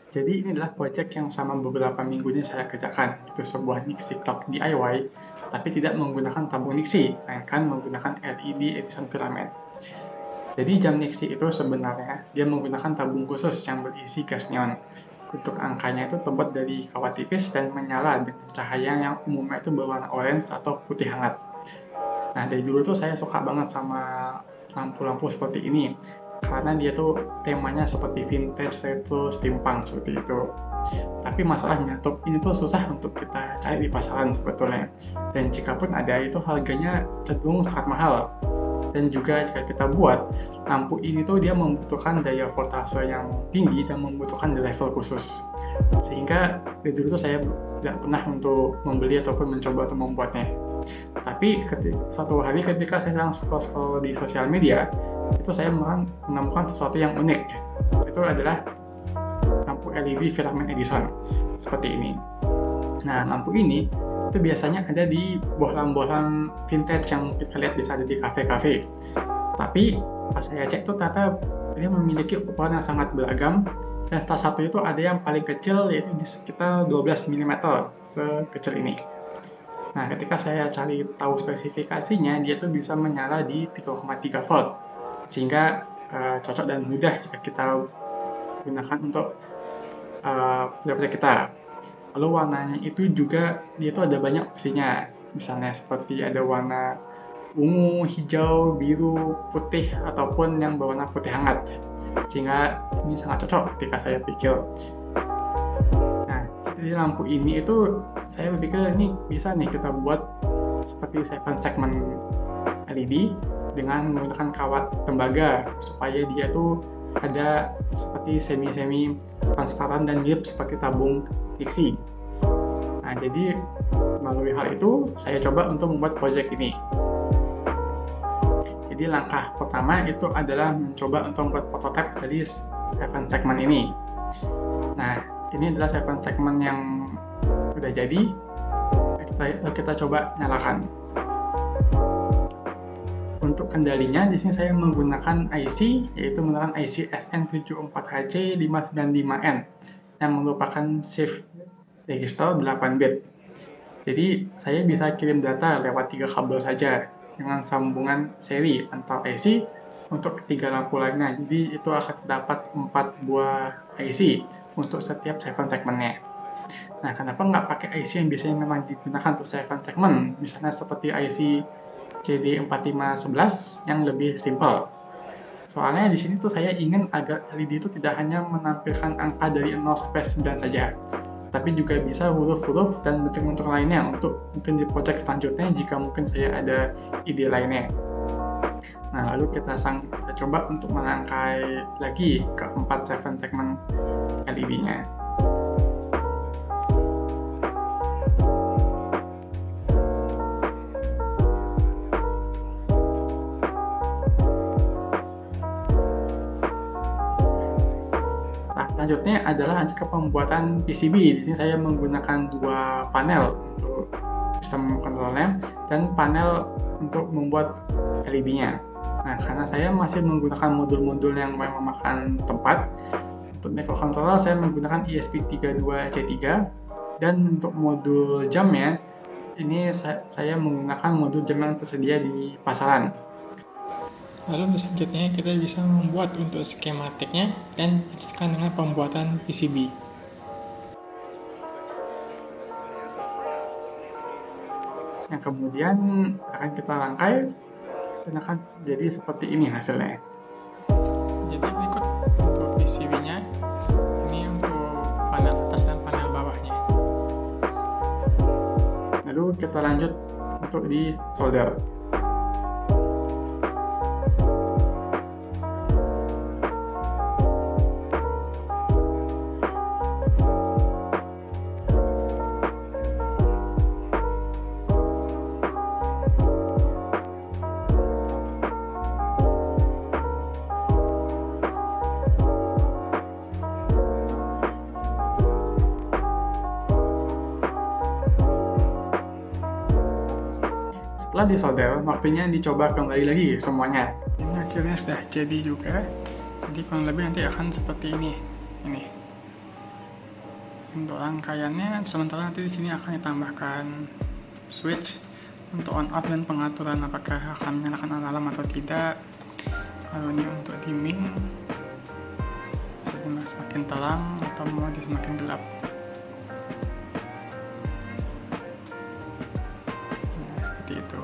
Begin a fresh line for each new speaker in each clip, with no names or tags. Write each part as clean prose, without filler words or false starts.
Jadi ini adalah project yang sama beberapa minggu ini saya kerjakan. Itu sebuah Nixie Clock DIY, tapi tidak menggunakan tabung Nixie, melainkan menggunakan LED Edison filament. Jadi jam Nixie itu sebenarnya dia menggunakan tabung khusus yang berisi gas neon. Untuk angkanya itu terbuat dari kawat tipis dan menyala dengan cahaya yang umumnya itu berwarna orange atau putih hangat. Nah, dari dulu tuh saya suka banget sama lampu-lampu seperti ini. Karena dia tuh temanya seperti vintage, retro, steampunk, seperti itu. Tapi masalahnya, top ini tuh susah untuk kita cari di pasaran sebetulnya. Dan jika pun ada, itu harganya cenderung sangat mahal. Dan juga jika kita buat, lampu ini tuh dia membutuhkan daya voltase yang tinggi dan membutuhkan driver khusus. Sehingga dari dulu tuh saya tidak pernah untuk membeli ataupun mencoba untuk membuatnya. Tapi suatu hari ketika saya sedang scroll-scroll di sosial media, itu saya menemukan sesuatu yang unik. Itu adalah lampu LED filament Edison, seperti ini. Nah, lampu ini itu biasanya ada di bohlam-bohlam vintage yang kita lihat bisa ada di kafe-kafe. Tapi pas saya cek tuh ternyata dia memiliki ukuran yang sangat beragam, dan salah satu itu ada yang paling kecil yaitu di sekitar 12 mm sekecil ini. Nah, ketika saya cari tahu spesifikasinya, dia tuh bisa menyala di 3,3 volt, sehingga cocok dan mudah jika kita gunakan untuk project kita. Lalu warnanya itu juga dia tuh ada banyak opsinya, misalnya seperti ada warna ungu, hijau, biru, putih, ataupun yang berwarna putih hangat, sehingga ini sangat cocok ketika saya pikir. Nah, jadi lampu ini itu saya berpikir ini bisa nih kita buat seperti 7 segment LED dengan menggunakan kawat tembaga supaya dia tuh ada seperti semi-semi transparan dan mirip seperti tabung Dixie. Nah, jadi melalui hal itu saya coba untuk membuat project ini. Jadi langkah pertama itu adalah mencoba untuk membuat prototipe dari 7 segment ini. Nah, ini adalah 7 segment yang udah jadi. Kita coba nyalakan. Untuk kendalinya di sini saya menggunakan IC, yaitu menggunakan IC SN74HC595N yang merupakan shift register 8 bit. Jadi saya bisa kirim data lewat 3 kabel saja dengan sambungan seri antar IC untuk ketiga lampu lainnya. Jadi itu akan terdapat 4 buah IC untuk setiap 7 segmentnya. Nah, kenapa nggak pakai IC yang biasanya memang digunakan untuk 7 segment, misalnya seperti IC CD4511 yang lebih simple. Soalnya di sini tuh saya ingin agar LED itu tidak hanya menampilkan angka dari 0 sampai 9 saja, tapi juga bisa huruf-huruf dan bentuk-bentuk lainnya untuk mungkin di project selanjutnya jika mungkin saya ada ide lainnya. Nah, lalu kita coba untuk merangkai lagi ke 4 7 segment LED-nya. Selanjutnya adalah lanjut ke pembuatan PCB. Di sini saya menggunakan 2 panel untuk sistem kontrolnya dan panel untuk membuat LED-nya. Nah, karena saya masih menggunakan modul-modul yang memang memakan tempat, untuk microcontroller saya menggunakan ESP32C3, dan untuk modul jamnya, ini saya menggunakan modul jam yang tersedia di pasaran. Lalu untuk selanjutnya kita bisa membuat untuk skematiknya dan lanjutkan dengan pembuatan PCB. Yang kemudian akan kita rangkai dan akan jadi seperti ini hasilnya. Jadi berikut untuk PCB-nya, ini untuk panel atas dan panel bawahnya. Lalu kita lanjut untuk di solder. Setelah disolder, waktunya dicoba kembali lagi semuanya. Ini akhirnya sudah jadi juga. Jadi kurang lebih nanti akan seperti ini. Ini. Untuk rangkaiannya, sementara nanti di sini akan ditambahkan switch untuk on off dan pengaturan apakah akan menyalakan alarm atau tidak. Lalu ini untuk dimming, jadi semakin terang atau mau semakin gelap. Nah, seperti itu.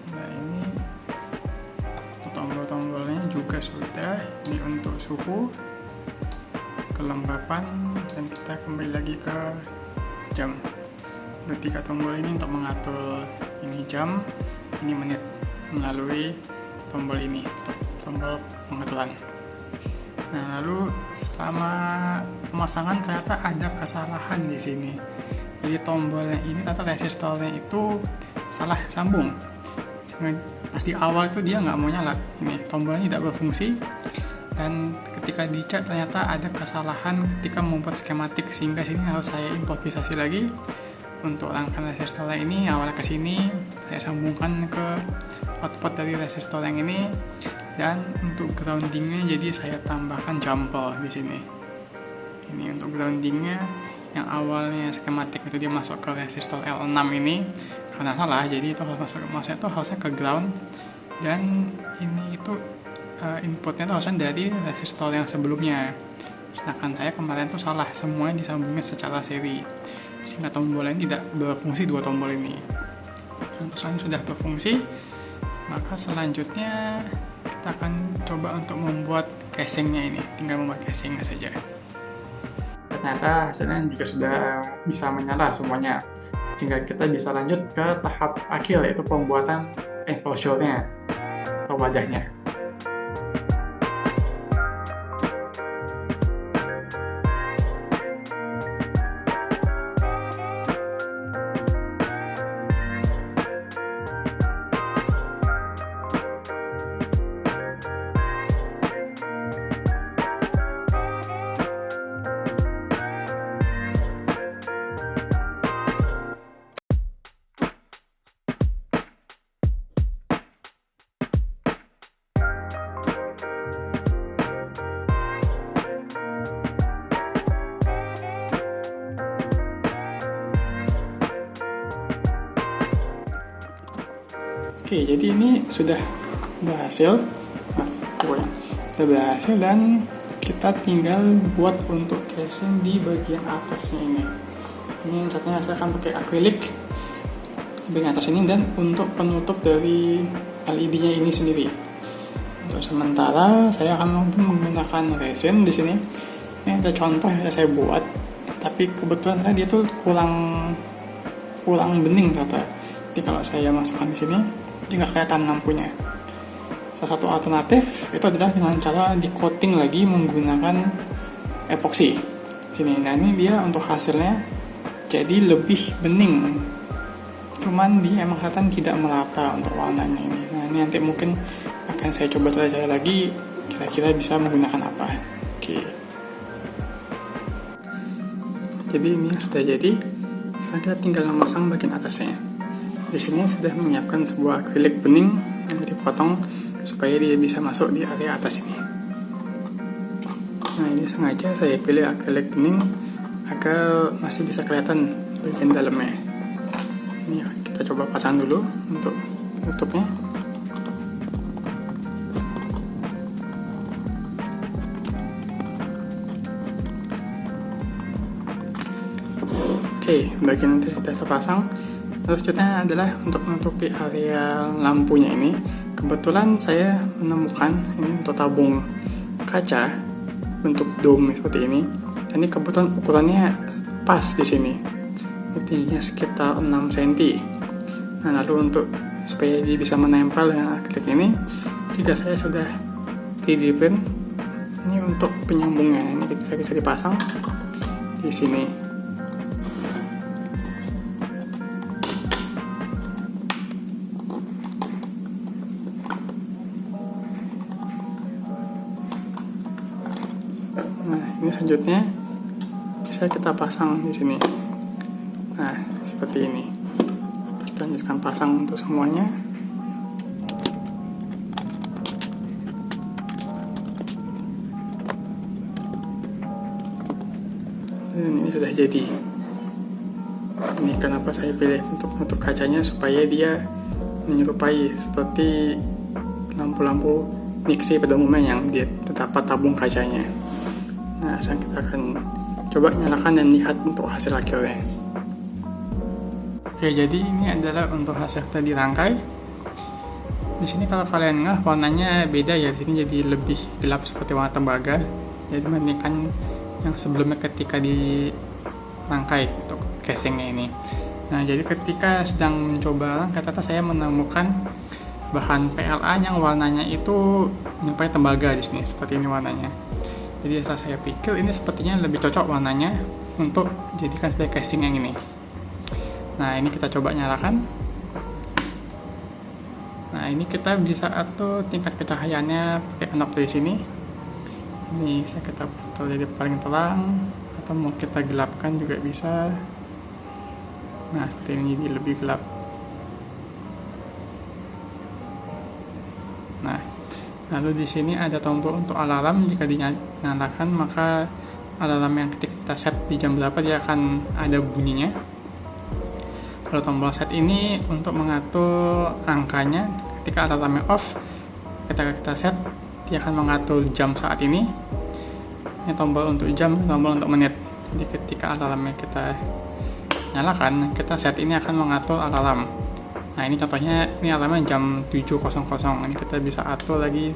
Nah, ini tombol-tombolnya juga sudah. Ini untuk suhu, kelembapan, dan kita kembali lagi ke jam. Ketiga tombol ini untuk mengatur ini jam, ini menit melalui tombol ini, tombol pengaturan. Nah, lalu selama pemasangan ternyata ada kesalahan di sini. Jadi tombolnya ini, ternyata resistornya itu salah sambung. Pas di awal itu dia nggak mau nyala, ini tombolnya tidak berfungsi. Dan ketika dicek ternyata ada kesalahan ketika membuat skematik, sehingga sini harus saya improvisasi lagi. Untuk rangkaian resistor yang ini awalnya ke sini, saya sambungkan ke output dari resistor yang ini, dan untuk groundingnya jadi saya tambahkan jumper di sini. Ini untuk groundingnya yang awalnya skematik itu dia masuk ke resistor L6 ini, karena salah jadi itu harus masuknya itu harusnya ke ground, dan ini itu inputnya itu harusnya dari resistor yang sebelumnya. Sedangkan saya kemarin tuh salah, semuanya disambungnya secara seri, sehingga tombol ini tidak berfungsi, dua tombol ini. Untuk sekarang sudah berfungsi, maka selanjutnya kita akan coba untuk membuat casingnya ini, tinggal membuat casingnya saja. Ternyata hasilnya juga sudah bisa menyala semuanya, sehingga kita bisa lanjut ke tahap akhir, yaitu pembuatan enclosure-nya atau wadahnya. Oke, jadi ini sudah berhasil. Sudah berhasil, dan kita tinggal buat untuk casing di bagian atasnya ini. Ini catnya saya akan pakai akrilik bagian atas ini, dan untuk penutup dari LED-nya ini sendiri. Untuk sementara saya akan menggunakan resin di sini. Ini ada contoh yang saya buat, tapi kebetulan dia tuh kurang bening ternyata. Jadi kalau saya masukkan di sini, dia nggak kelihatan lampunya. Salah satu alternatif itu adalah dengan cara di coating lagi menggunakan epoxy sini. Nah, ini dia untuk hasilnya jadi lebih bening, cuman dia emang kelihatan tidak merata untuk warnanya ini. Nah, ini nanti mungkin akan saya coba lagi kira-kira bisa menggunakan apa. Oke, jadi ini sudah jadi. Sekarang kita tinggal memasang bagian atasnya. Di sini sudah menyiapkan sebuah akrilik bening yang dipotong supaya dia bisa masuk di area atas ini. Nah, ini sengaja saya pilih akrilik bening agar masih bisa kelihatan bagian dalamnya. Ini kita coba pasang dulu untuk penutupnya. Oke, bagian yang sudah terpasang. Selanjutnya adalah untuk menutupi area lampunya ini. Kebetulan saya menemukan ini untuk tabung kaca bentuk dome seperti ini. Ini kebetulan ukurannya pas di sini. Tingginya sekitar 6 cm. Nah, lalu untuk supaya dia bisa menempel dengan akrilik ini, jika saya sudah 3D print, ini untuk penyambungnya. Ini bisa dipasang di sini. Ini selanjutnya bisa kita pasang di sini. Nah, seperti ini. Kita lanjutkan pasang untuk semuanya. Dan ini sudah jadi. Ini kenapa saya pilih untuk menutup kacanya, supaya dia menyerupai seperti lampu-lampu Nixie pada umumnya yang dia terdapat tabung kacanya. Nah, sekarang kita akan coba nyalakan dan lihat untuk hasil akhirnya. Oke, jadi ini adalah untuk hasil kita dirangkai. Di sini kalau kalian ngeh, warnanya beda ya. Di sini jadi lebih gelap seperti warna tembaga. Jadi dibandingkan yang sebelumnya ketika dirangkai untuk casingnya ini. Nah, jadi ketika sedang mencoba ternyata saya menemukan bahan PLA yang warnanya itu menyerupai tembaga di sini, seperti ini warnanya. Jadi setelah saya pikir ini sepertinya lebih cocok warnanya untuk jadikan sebagai casing yang ini. Nah, ini kita coba nyalakan. Nah, ini kita bisa atur tingkat kecahayaannya pakai knob di sini. Ini bisa kita putar jadi paling terang, atau mau kita gelapkan juga bisa. Nah, seperti ini jadi lebih gelap. Nah, lalu di sini ada tombol untuk alarm. Jika dinyalakan, maka alarm yang ketika kita set di jam berapa dia akan ada bunyinya. Kalau tombol set ini untuk mengatur angkanya. Ketika alarmnya off, ketika kita set, dia akan mengatur jam saat ini. Ini tombol untuk jam, tombol untuk menit. Jadi ketika alarmnya kita nyalakan, kita set ini akan mengatur alarm. Nah, ini contohnya, ini alarmnya jam 7.00. Ini kita bisa atur lagi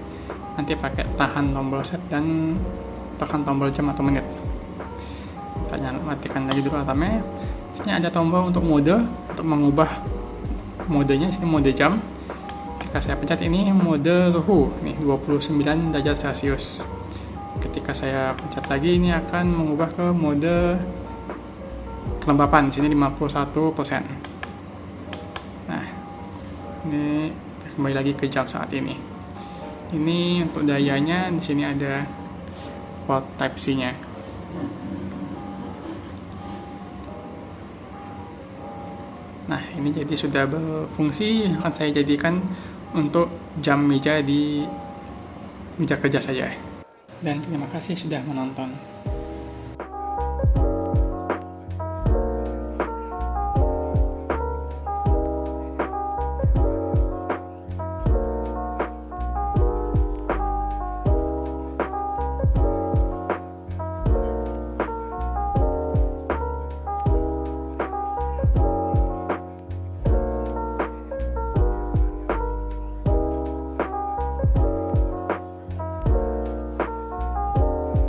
nanti pakai tahan tombol set dan tekan tombol jam atau menit. Kita matikan lagi dulu alarmnya. Sini ada tombol untuk mode, untuk mengubah modenya. Sini mode jam. Ketika saya pencet ini mode suhu, nih 29 derajat Celcius. Ketika saya pencet lagi, ini akan mengubah ke mode kelembapan. Di sini 51%. Nah, ini kembali lagi ke jam saat ini. Ini untuk dayanya, di sini ada port Type C-nya. Nah, ini jadi sudah berfungsi. Akan saya jadikan untuk jam meja di meja kerja saja. Dan terima kasih sudah menonton.